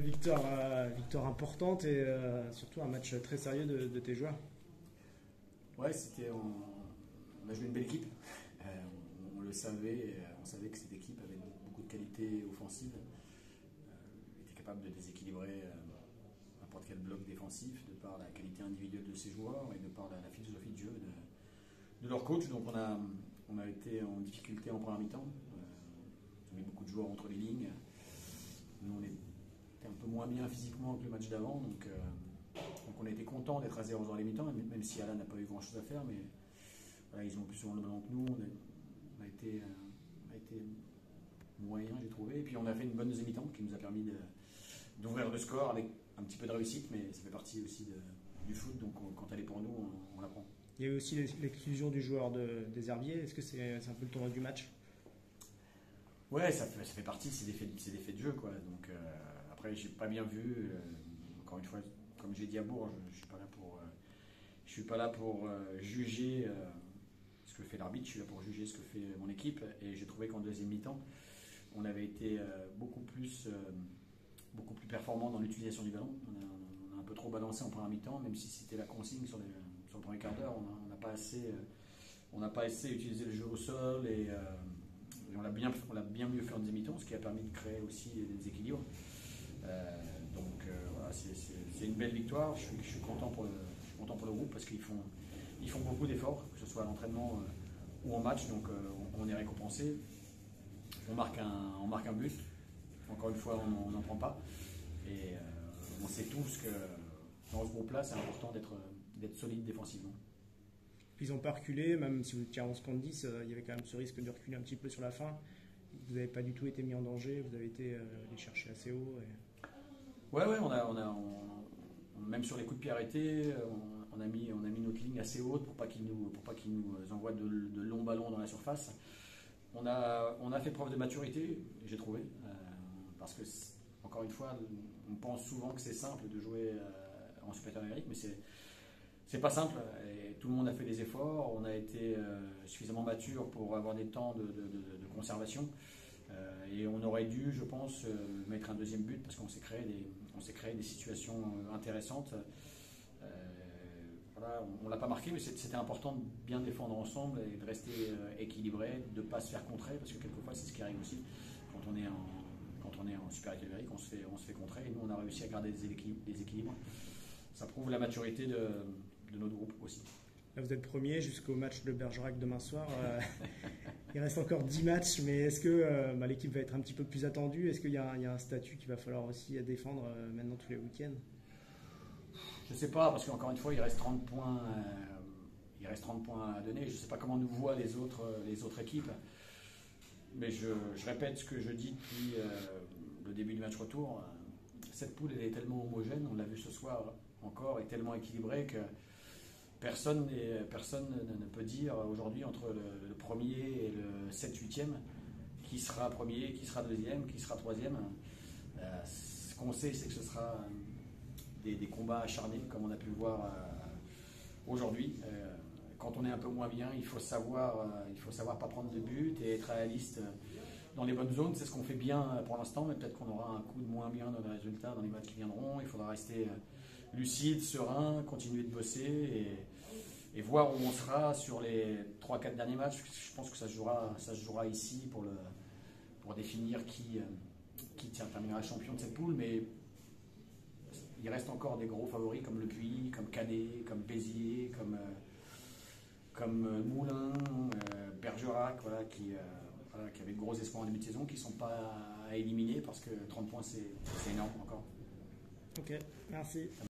Victoire importante et surtout un match très sérieux de tes joueurs. Ouais, on a joué une belle équipe. On le savait, on savait que cette équipe avait beaucoup de qualités offensives. Était capable de déséquilibrer n'importe quel bloc défensif de par la qualité individuelle de ses joueurs et de par la philosophie de jeu de leur coach. Donc on a été en difficulté en première mi-temps. Ils ont mis beaucoup de joueurs entre les lignes. Nous, on était un peu moins bien physiquement que le match d'avant. Donc on a été content d'être à 0 dans les mi-temps, même si Alain n'a pas eu grand-chose à faire. Mais voilà, ils ont plus souvent le ballon que nous. On a été moyen, j'ai trouvé. Et puis on a fait une bonne deuxième mi-temps qui nous a permis d'ouvrir le score avec un petit peu de réussite, mais ça fait partie aussi du foot. Donc quand elle est pour nous, on la prend. Il y a eu aussi l'exclusion du joueur des Herbiers. Est-ce que c'est un peu le tournoi du match? Ouais, ça fait partie, c'est des faits de jeu, quoi. Donc après, j'ai pas bien vu. Encore une fois, comme j'ai dit à Bourg, je suis pas là pour juger ce que fait l'arbitre. Je suis là pour juger ce que fait mon équipe. Et j'ai trouvé qu'en deuxième mi-temps, on avait été beaucoup plus performant dans l'utilisation du ballon. On a un peu trop balancé en première mi-temps, même si c'était la consigne sur le premier quart d'heure. On n'a pas assez utilisé le jeu au sol et on l'a bien mieux fait en deuxième mi-temps, ce qui a permis de créer aussi des équilibres. Voilà, c'est une belle victoire. Je suis content pour le groupe parce qu'ils font beaucoup d'efforts, que ce soit à l'entraînement ou en match. Donc on est récompensé. On marque un but. Encore une fois, on n'en prend pas. Et on sait tous que dans ce groupe-là, c'est important d'être solide défensivement. Ils n'ont pas reculé, même si vous étiez à 11 contre 10, il y avait quand même ce risque de reculer un petit peu sur la fin. Vous n'avez pas du tout été mis en danger, vous avez été les chercher assez haut. Ouais, même sur les coups de pied arrêtés, on a mis notre ligne assez haute pour pas qu'ils nous envoient de longs ballons dans la surface. On a fait preuve de maturité, j'ai trouvé, parce que encore une fois, on pense souvent que c'est simple de jouer en supérieur numérique, mais c'est pas simple. Et tout le monde a fait des efforts. On a été suffisamment mature pour avoir des temps de conservation. Et on aurait dû, je pense, mettre un deuxième but parce qu'on s'est créé des situations intéressantes. Voilà, on l'a pas marqué, mais c'était important de bien défendre ensemble et de rester équilibré, de ne pas se faire contrer, parce que quelquefois c'est ce qui arrive aussi quand on est en supériorité numérique, on se fait contrer. Et nous, on a réussi à garder des équilibres. Ça prouve la maturité de notre groupe aussi. Là, vous êtes premier jusqu'au match de Bergerac demain soir. Il reste encore 10 matchs, mais est-ce que l'équipe va être un petit peu plus attendue? Est-ce qu'il y a un statut qu'il va falloir aussi à défendre maintenant tous les week-ends? Je ne sais pas, parce qu'encore une fois, il reste 30 points. Il reste 30 points à donner. Je ne sais pas comment nous voient les autres équipes. Mais je répète ce que je dis depuis le début du match retour. Cette poule, elle est tellement homogène, on l'a vu ce soir encore, est tellement équilibrée que personne ne peut dire aujourd'hui entre le premier et le 7-8e qui sera premier, qui sera deuxième, qui sera troisième. Ce qu'on sait, c'est que ce sera des combats acharnés, comme on a pu le voir aujourd'hui. Quand on est un peu moins bien, il faut savoir pas prendre de but et être réaliste dans les bonnes zones. C'est ce qu'on fait bien pour l'instant, mais peut-être qu'on aura un coup de moins bien dans les résultats dans les matchs qui viendront. Il faudra rester lucide, serein, continuer de bosser et voir où on sera sur les 3-4 derniers matchs. Je pense que ça se jouera ici pour définir qui terminera champion de cette poule. Mais il reste encore des gros favoris comme Le Puy, comme Canet, comme Béziers, comme Moulins, Bergerac, voilà, qui avaient de gros espoirs en début de saison, qui ne sont pas à éliminer parce que 30 points c'est énorme encore. Ok, merci.